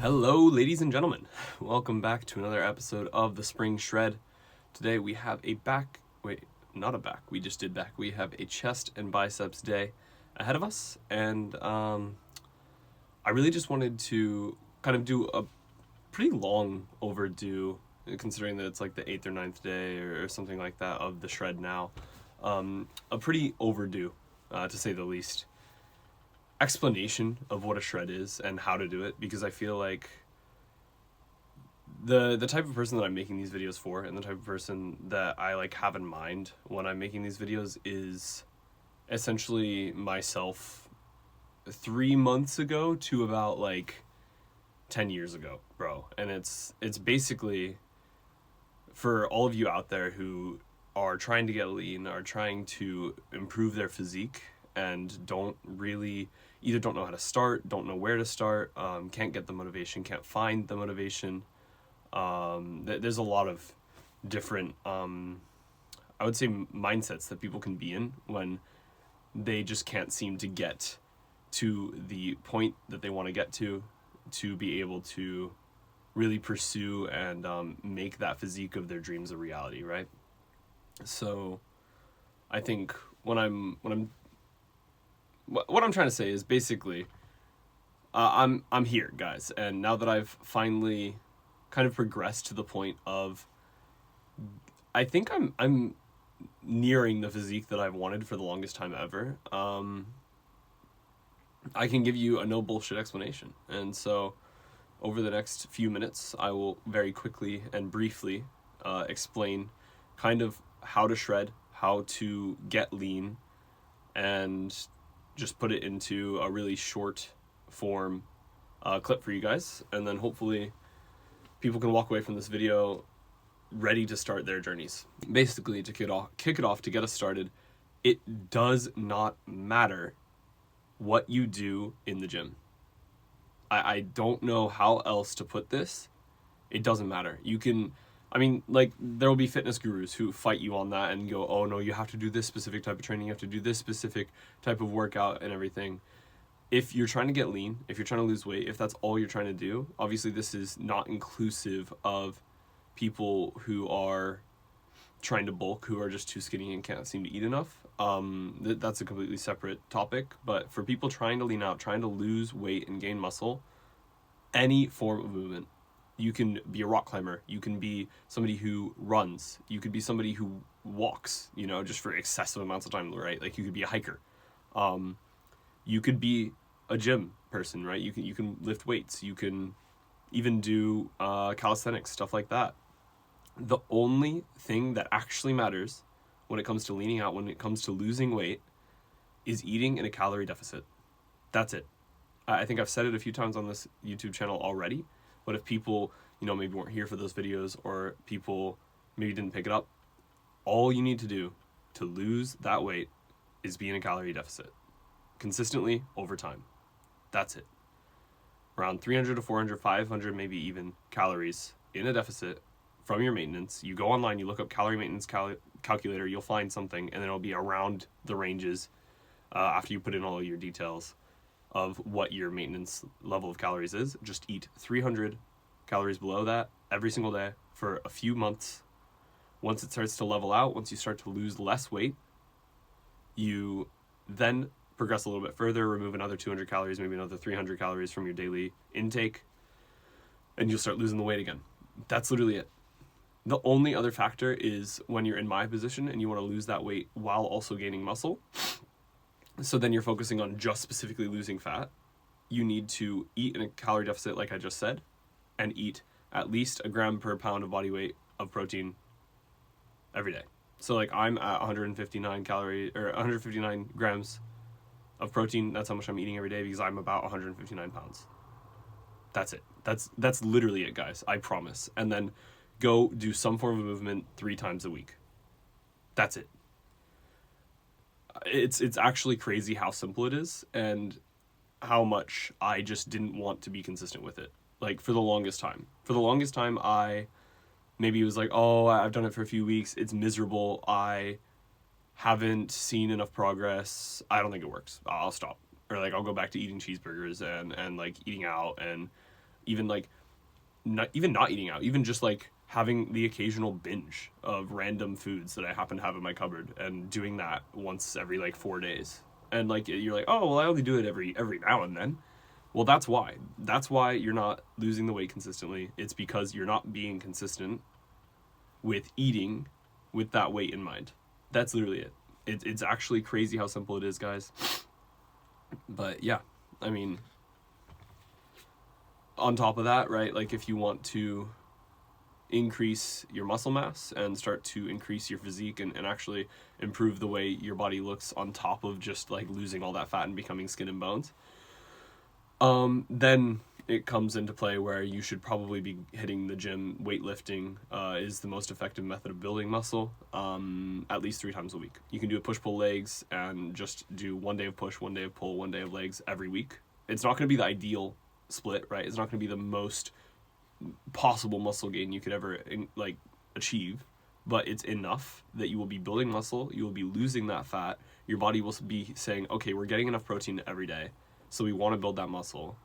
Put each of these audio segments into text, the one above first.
Hello, ladies and gentlemen. Welcome back to another episode of the Spring Shred. Today we have we just did back. We have a chest and biceps day ahead of us, and I really just wanted to kind of do a pretty long overdue, considering that it's like the 8th or 9th day or something like that of the shred now. A pretty overdue, to say the least, explanation of what a shred is and how to do it, because I feel like the type of person that I'm making these videos for and the type of person that I like have in mind when I'm making these videos is essentially myself 3 months ago to about like 10 years ago, bro. And it's basically for all of you out there who are trying to get lean, are trying to improve their physique, and either don't know how to start, don't know where to start, can't get the motivation, can't find the motivation. There's a lot of different, I would say, mindsets that people can be in when they just can't seem to get to the point that they want to get to be able to really pursue and make that physique of their dreams a reality, right? So I think what I'm trying to say is basically, I'm here, guys, and now that I've finally kind of progressed to the point of, I think I'm nearing the physique that I've wanted for the longest time ever. I can give you a no bullshit explanation, and so over the next few minutes, I will very quickly and briefly explain kind of how to shred, how to get lean, and just put it into a really short form clip for you guys, and then hopefully people can walk away from this video ready to start their journeys. Basically, to kick it off, to get us started, it does not matter what you do in the gym. I don't know how else to put this. It doesn't matter. You can, there will be fitness gurus who fight you on that and go, oh no, you have to do this specific type of training, you have to do this specific type of workout and everything. If you're trying to get lean, if you're trying to lose weight, if that's all you're trying to do, obviously this is not inclusive of people who are trying to bulk, who are just too skinny and can't seem to eat enough. That's a completely separate topic. But for people trying to lean out, trying to lose weight and gain muscle, any form of movement, you can be a rock climber, you can be somebody who runs, you could be somebody who walks, just for excessive amounts of time, right? Like you could be a hiker. You could be a gym person, right? You can lift weights, you can even do calisthenics, stuff like that. The only thing that actually matters when it comes to leaning out, when it comes to losing weight, is eating in a calorie deficit. That's it. I think I've said it a few times on this YouTube channel already, but if people, maybe weren't here for those videos, or people maybe didn't pick it up, all you need to do to lose that weight is be in a calorie deficit consistently over time. That's it. Around 300 to 400, 500, maybe even calories in a deficit from your maintenance. You go online, you look up calorie maintenance calculator, you'll find something, and then it'll be around the ranges after you put in all your details of what your maintenance level of calories is. Just eat 300 calories below that every single day for a few months. Once it starts to level out, once you start to lose less weight, you then progress a little bit further, remove another 200 calories, maybe another 300 calories from your daily intake, and you'll start losing the weight again. That's literally it. The only other factor is when you're in my position and you want to lose that weight while also gaining muscle. So then you're focusing on just specifically losing fat. You need to eat in a calorie deficit, like I just said, and eat at least a gram per pound of body weight of protein every day. So like I'm at 159 grams of protein. That's how much I'm eating every day, because I'm about 159 pounds. That's it. That's literally it, guys. I promise. And then go do some form of movement 3 times a week. That's it. It's actually crazy how simple it is, and how much I just didn't want to be consistent with it. Like for the longest time. I maybe was like, oh, I've done it for a few weeks. It's miserable. I haven't seen enough progress. I don't think it works. I'll stop. Or like I'll go back to eating cheeseburgers and like eating out and even like not eating out, even just like having the occasional binge of random foods that I happen to have in my cupboard, and doing that once every like 4 days. And like you're like, oh well, I only do it every now and then. Well, that's why you're not losing the weight consistently. It's because you're not being consistent with eating with that weight in mind. That's literally it. It's actually crazy how simple it is, guys. But yeah, I mean, on top of that, right, like if you want to increase your muscle mass and start to increase your physique and actually improve the way your body looks on top of just like losing all that fat and becoming skin and bones, then it comes into play where you should probably be hitting the gym. Weightlifting is the most effective method of building muscle, at least 3 times a week. You can do a push-pull legs and just do 1 day of push, 1 day of pull, 1 day of legs every week. It's not going to be the ideal split, right? It's not going to be the most possible muscle gain you could ever like achieve, but it's enough that you will be building muscle, you will be losing that fat, your body will be saying, okay, we're getting enough protein every day, so we want to build that muscle,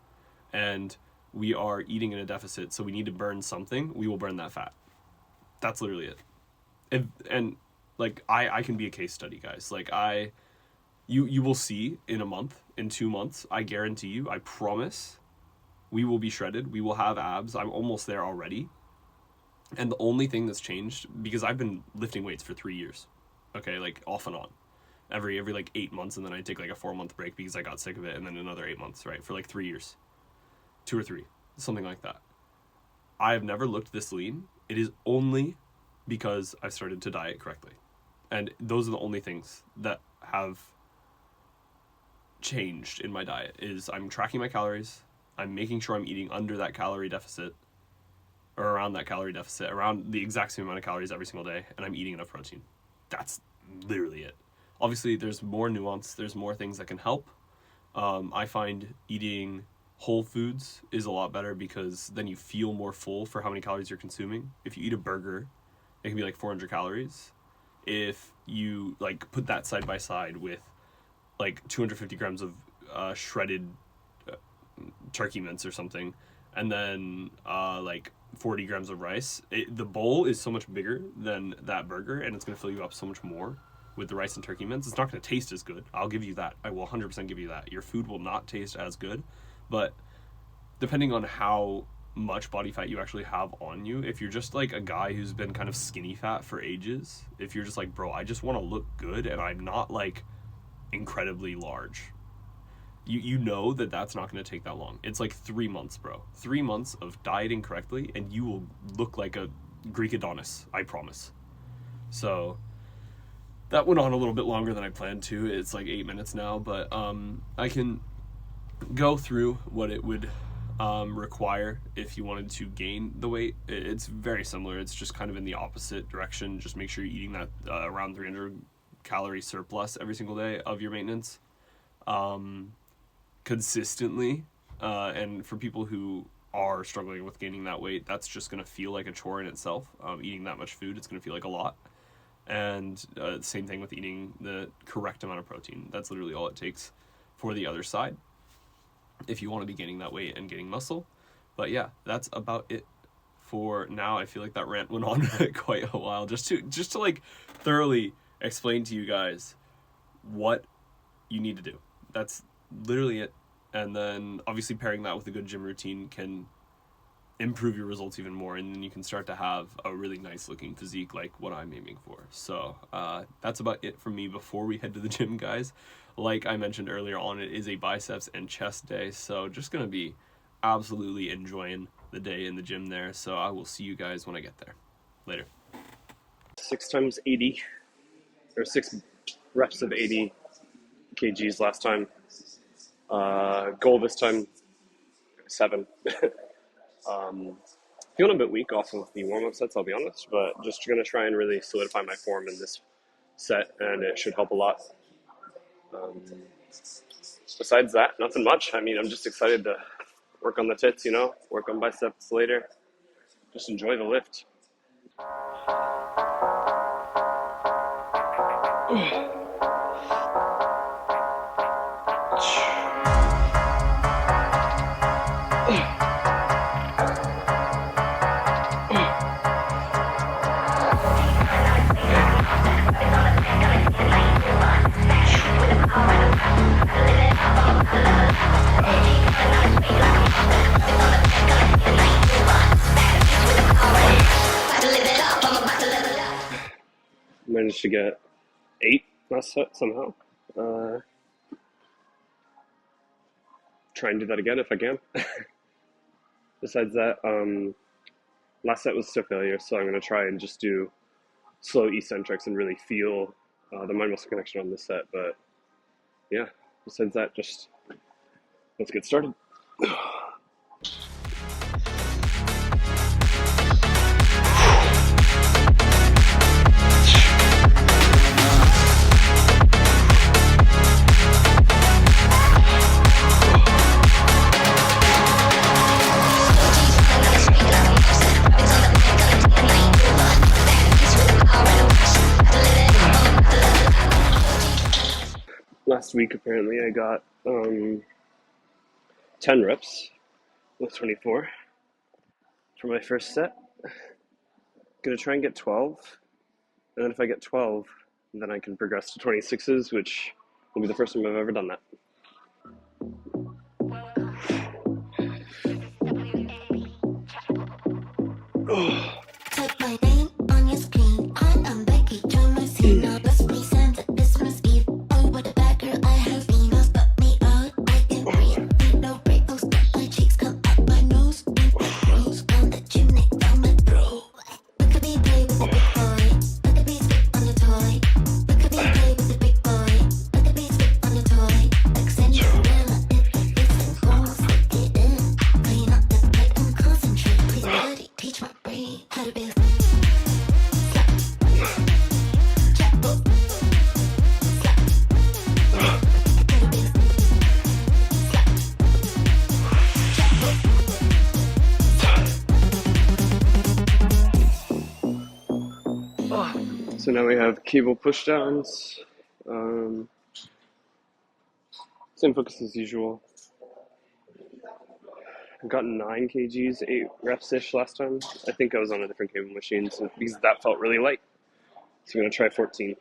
and we are eating in a deficit, so we need to burn something. We will burn that fat. That's literally it. And like I can be a case study, guys. Like you will see in a month, in 2 months, I guarantee you, I promise, we will be shredded. We will have abs. I'm almost there already. And the only thing that's changed, because I've been lifting weights for 3 years, okay, like off and on, every like 8 months, and then I take like a 4-month break because I got sick of it, and then another 8 months, right, for like 3 years. 2 or 3, something like that. I have never looked this lean. It is only because I've started to diet correctly. And those are the only things that have changed in my diet, is I'm tracking my calories, I'm making sure I'm eating under that calorie deficit, or around that calorie deficit, around the exact same amount of calories every single day, and I'm eating enough protein. That's literally it. Obviously, there's more nuance, there's more things that can help. I find eating whole foods is a lot better, because then you feel more full for how many calories you're consuming. If you eat a burger, it can be like 400 calories. If you like put that side by side with like 250 grams of shredded turkey mince or something, and then like 40 grams of rice, the bowl is so much bigger than that burger, and it's going to fill you up so much more with the rice and turkey mince. It's not going to taste as good. I'll give you that. I will 100% give you that. Your food will not taste as good. But depending on how much body fat you actually have on you, if you're just like a guy who's been kind of skinny fat for ages, if you're just like, bro, I just want to look good and I'm not like incredibly large, you know that that's not going to take that long. It's like 3 months, bro. 3 months of dieting correctly, and you will look like a Greek Adonis, I promise. So that went on a little bit longer than I planned to. It's like 8 minutes now, but I can go through what it would require if you wanted to gain the weight. It's very similar. It's just kind of in the opposite direction. Just make sure you're eating that around 300 calorie surplus every single day of your maintenance consistently. And for people who are struggling with gaining that weight, that's just going to feel like a chore in itself. Eating that much food, it's going to feel like a lot. And same thing with eating the correct amount of protein. That's literally all it takes for the other side, if you want to be gaining that weight and getting muscle. But yeah, that's about it for now. I feel like that rant went on quite a while, just to like thoroughly explain to you guys what you need to do. That's literally it. And then obviously pairing that with a good gym routine can improve your results even more, and then you can start to have a really nice looking physique like what I'm aiming for. So that's about it for me before we head to the gym, guys. Like I mentioned earlier on, it is a biceps and chest day, so just gonna be absolutely enjoying the day in the gym there. So I will see you guys when I get there. Later. 6 times 80, or 6 reps of 80 kgs last time. Goal this time, 7. Feeling a bit weak off of the warm-up sets, I'll be honest, but just going to try and really solidify my form in this set, and it should help a lot. Besides that, nothing much. I mean, I'm just excited to work on the tits, work on biceps later. Just enjoy the lift. managed to get 8 last set somehow. Try and do that again if I can. Besides that, last set was still failure, so I'm going to try and just do slow eccentrics and really feel the mind-muscle connection on this set. But yeah, besides that, just let's get started. Last week, apparently, I got 10 reps with 24 for my first set. Gonna try and get 12, and then if I get 12, then I can progress to 26s, which will be the first time I've ever done that. Type my name on your screen. I am Becky. Join my scene now. Let's present it. Christmas Eve. Oh, what a bad girl I have been. Now spot me out. I can breathe. Need no break. Oh, stop my cheeks. Come up my nose. Need the rose. Down the chimney. Down my throat. Look at me play with the big boy. Look at me skip on the toy. Look at me play with the big boy. Look at me skip on the toy. Like Cinderella. If it isn't wrong, stick it in. Clean up the plate and concentrate. Please, buddy, teach my brain how to be. So now we have cable pushdowns. Same focus as usual. I got 9 kgs, 8 reps-ish last time. I think I was on a different cable machine because that felt really light. So I'm going to try 14.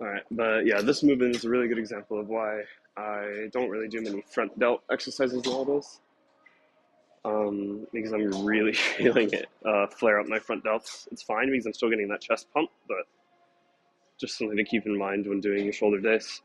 Alright, but yeah, this movement is a really good example of why I don't really do many front delt exercises nowadays. Because I'm really feeling it flare up my front delts. It's fine because I'm still getting that chest pump, but just something to keep in mind when doing your shoulder days.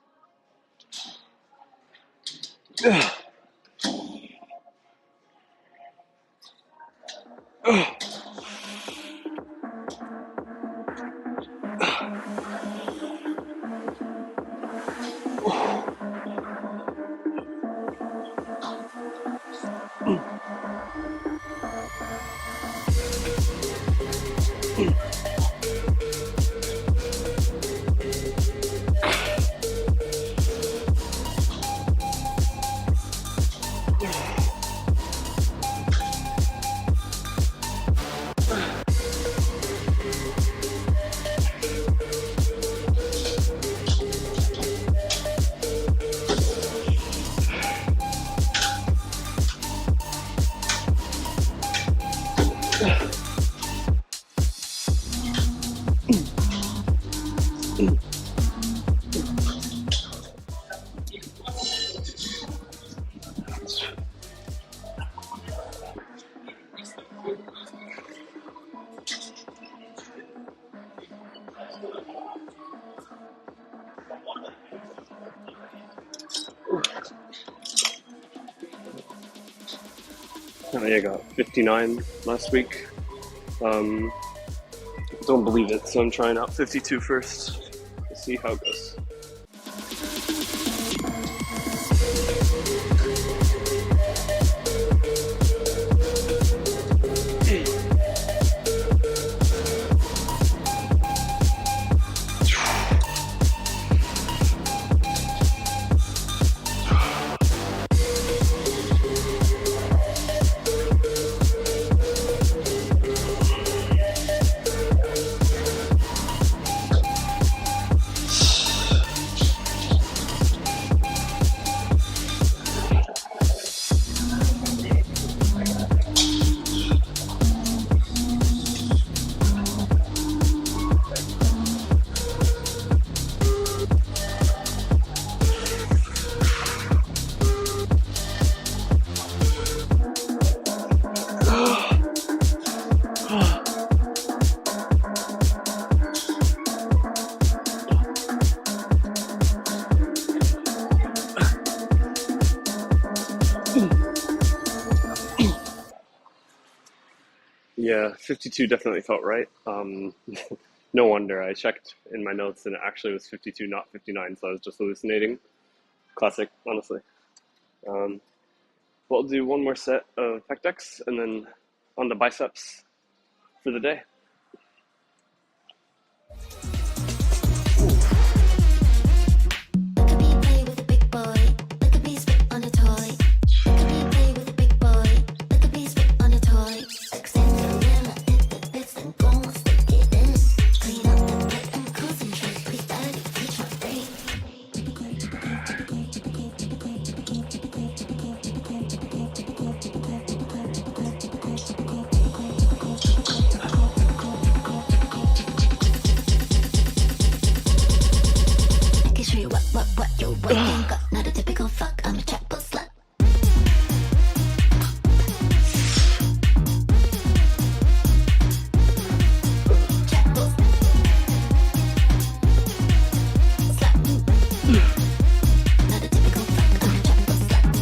I got 59 last week. Don't believe it, so I'm trying out 52 first. We'll see how it goes. Yeah, 52 definitely felt right. No wonder. I checked in my notes and it actually was 52, not 59, so I was just hallucinating. Classic, honestly. We'll do one more set of pec decks and then on the biceps for the day. Look at me play with a big boy. Look at me spit on a toy. Look at me play with a big boy. Look at me spit on a toy. Extend your limit, hit the bits and go and stick it in. Clean up the plate and concentrate. Please daddy, teach my brain. I can show you what you're working got. Not a typical fuck, I'm a chapel slut. Chapel slut. Not a typical fuck, I'm a chapel slut.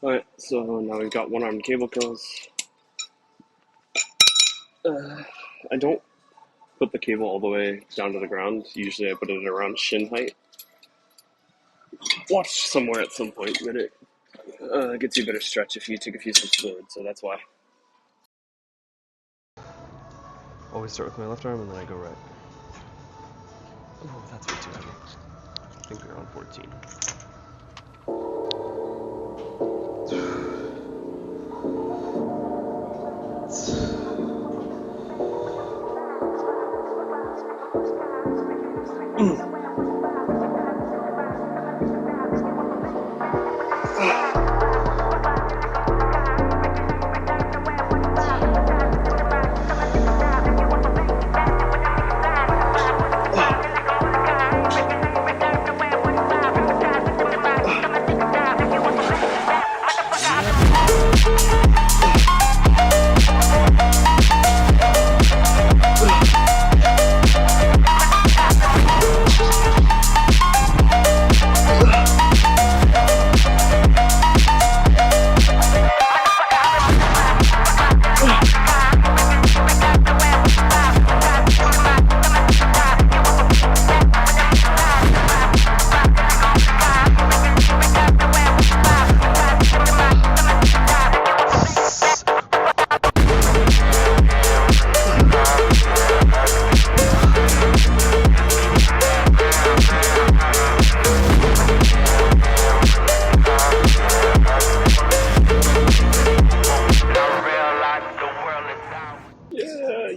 Alright, so now we've got one-armed cable curls. I don't put the cable all the way down to the ground. Usually I put it around shin height. Watch somewhere at some point that it gets you a better stretch if you take a few steps forward, so that's why. Always start with my left arm and then I go right. Oh, that's way too heavy. I think we're on 14.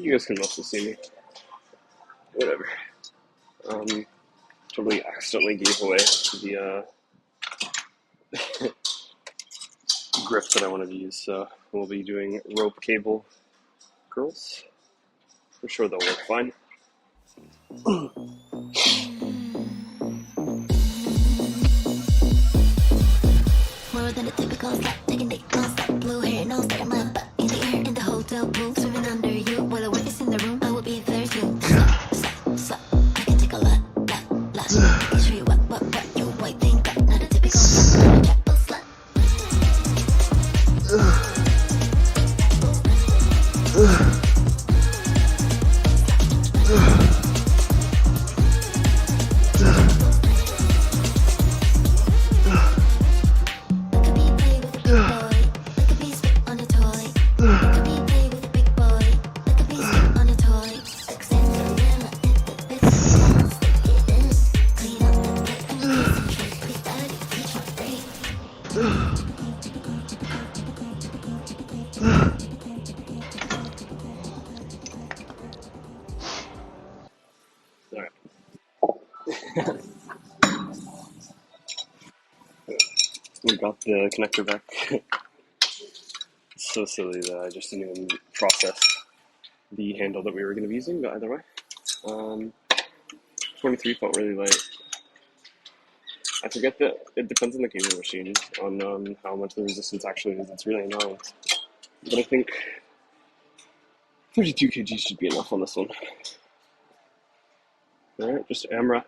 You guys can also see me. Whatever. Totally accidentally gave away the grip that I wanted to use, so we'll be doing rope cable curls. I'm sure they'll work fine. More than a typical slut, taking dick non-stop. Blue hair, no stare, my butt in the air. In the hotel pool, swimming under you. While the wife is in the room, I will be there too. Slut, I can take a lot. We got the connector back. It's so silly that I just didn't even process the handle that we were going to be using, but either way. 23 felt really light. I forget that it depends on the cable machine, on how much the resistance actually is. It's really annoying. But I think 32 kg should be enough on this one. Alright, just AMRAP.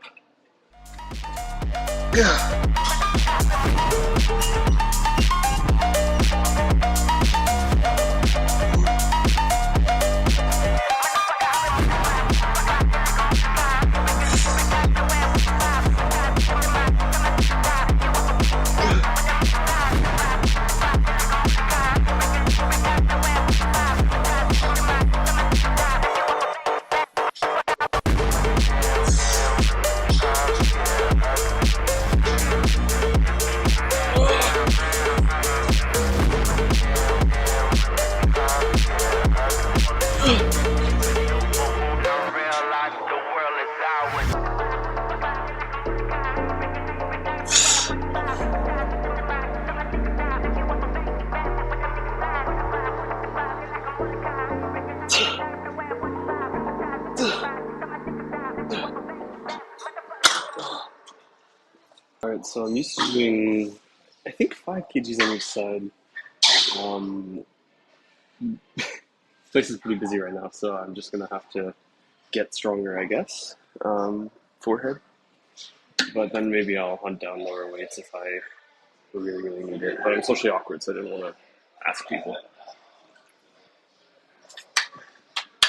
Alright, so I'm used to doing, I think 5 kgs on each side. Place is pretty busy right now, so I'm just gonna have to get stronger, I guess. Forehead. But then maybe I'll hunt down lower weights if I really, really need it. But I'm socially awkward, so I didn't want to ask people.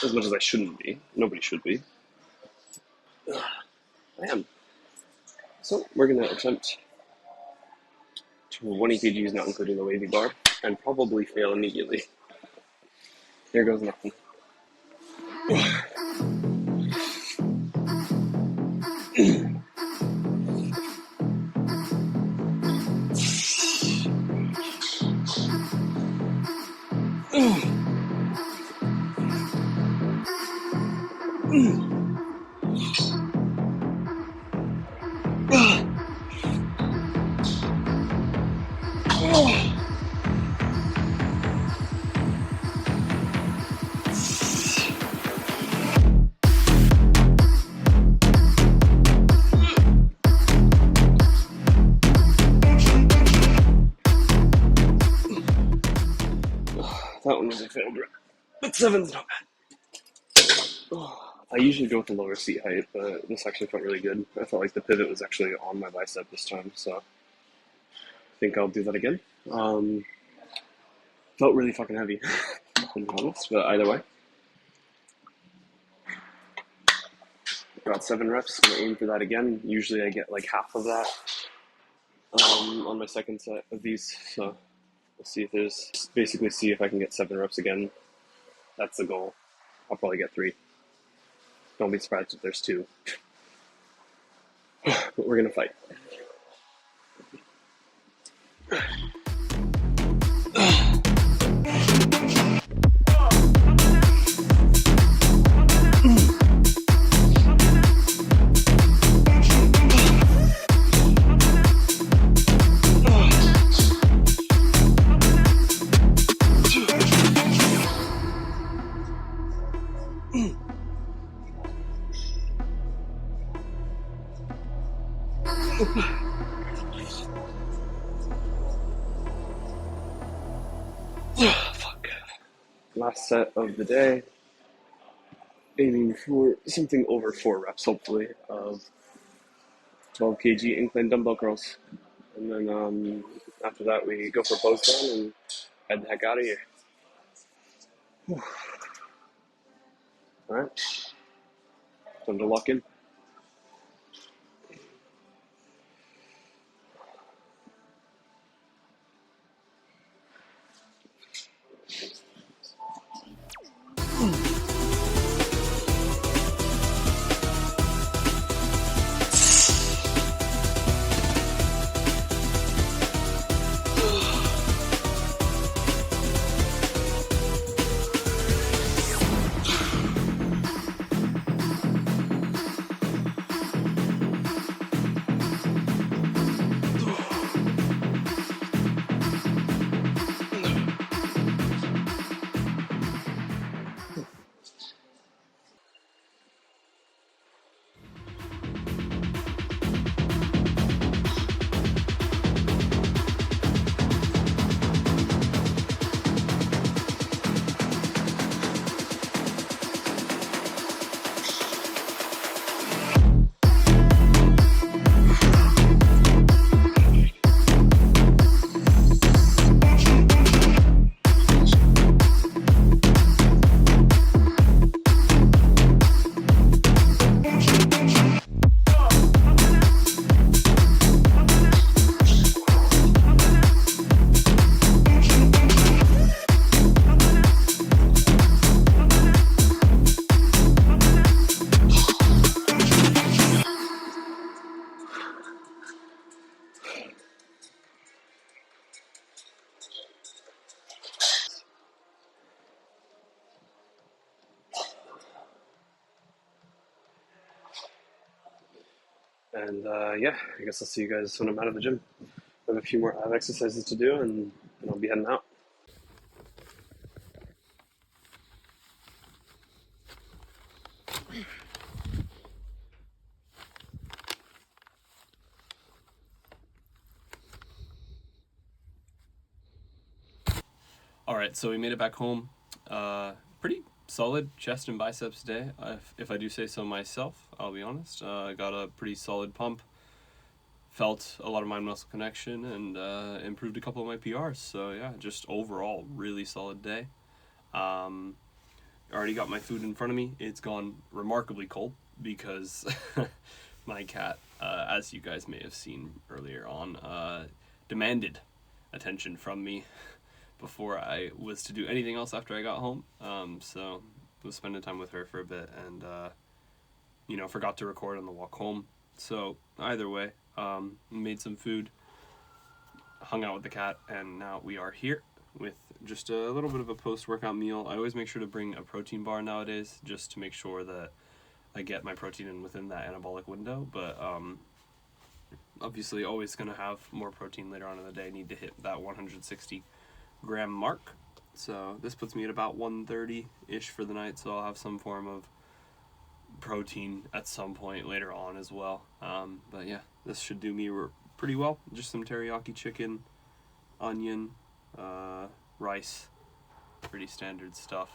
As much as I shouldn't be. Nobody should be. I am. So we're going to attempt 20 kgs, not including the wavy bar, and probably fail immediately. Here goes nothing. That one was a failed rep, but 7's not bad. I usually go with the lower seat height, but this actually felt really good. I felt like the pivot was actually on my bicep this time, so I think I'll do that again. Felt really fucking heavy, to be honest, but either way. Got 7 reps, gonna aim for that again. Usually I get like half of that on my second set of these, so we'll see if there's, basically see if I can get 7 reps again. That's the goal. I'll probably get 3. Don't be surprised if there's 2. But we're gonna fight. Fuck. Last set of the day. Aiming for something over 4 reps, hopefully, of 12 kg incline dumbbell curls. And then after that, we go for Pushdowns and head the heck out of here. Alright. Time to lock in. And yeah, I guess I'll see you guys when I'm out of the gym. I have a few more ab exercises to do, and then I'll be heading out. All right, so we made it back home. Pretty solid chest and biceps day, if I do say so myself. I'll be honest. I got a pretty solid pump. Felt a lot of mind muscle connection and improved a couple of my PRs. So yeah, just overall really solid day. Already got my food in front of me. It's gone remarkably cold because my cat, as you guys may have seen earlier on, demanded attention from me before I was to do anything else after I got home. So I was spending time with her for a bit and, forgot to record on the walk home. So either way, made some food, hung out with the cat, and now we are here with just a little bit of a post-workout meal. I always make sure to bring a protein bar nowadays just to make sure that I get my protein in within that anabolic window, but obviously always going to have more protein later on in the day. Need to hit that 160 gram mark. So this puts me at about 130-ish for the night, so I'll have some form of protein at some point later on as well. But yeah, this should do me pretty well. Just some teriyaki chicken, onion, rice, pretty standard stuff.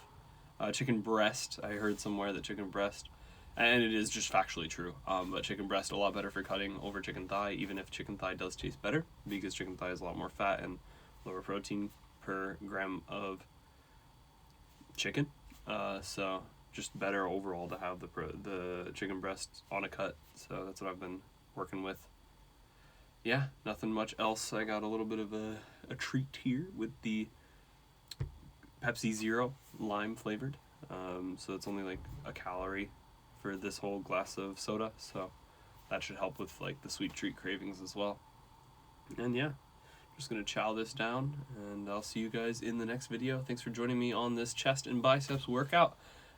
Chicken breast, I heard somewhere that chicken breast, and it is just factually true, but chicken breast a lot better for cutting over chicken thigh, even if chicken thigh does taste better, because chicken thigh is a lot more fat and lower protein per gram of chicken. So just better overall to have the chicken breast on a cut. So that's what I've been working with. Yeah, nothing much else. I got a little bit of a treat here with the Pepsi Zero lime flavored. So it's only like a calorie for this whole glass of soda. So that should help with like the sweet treat cravings as well. And yeah, just gonna chow this down, and I'll see you guys in the next video. Thanks for joining me on this chest and biceps workout.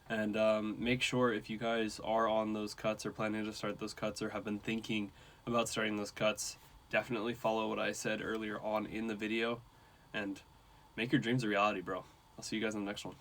And make sure, if you guys are on those cuts or planning to start those cuts or have been thinking about starting those cuts, definitely follow what I said earlier on in the video and make your dreams a reality, bro. I'll see you guys in the next one.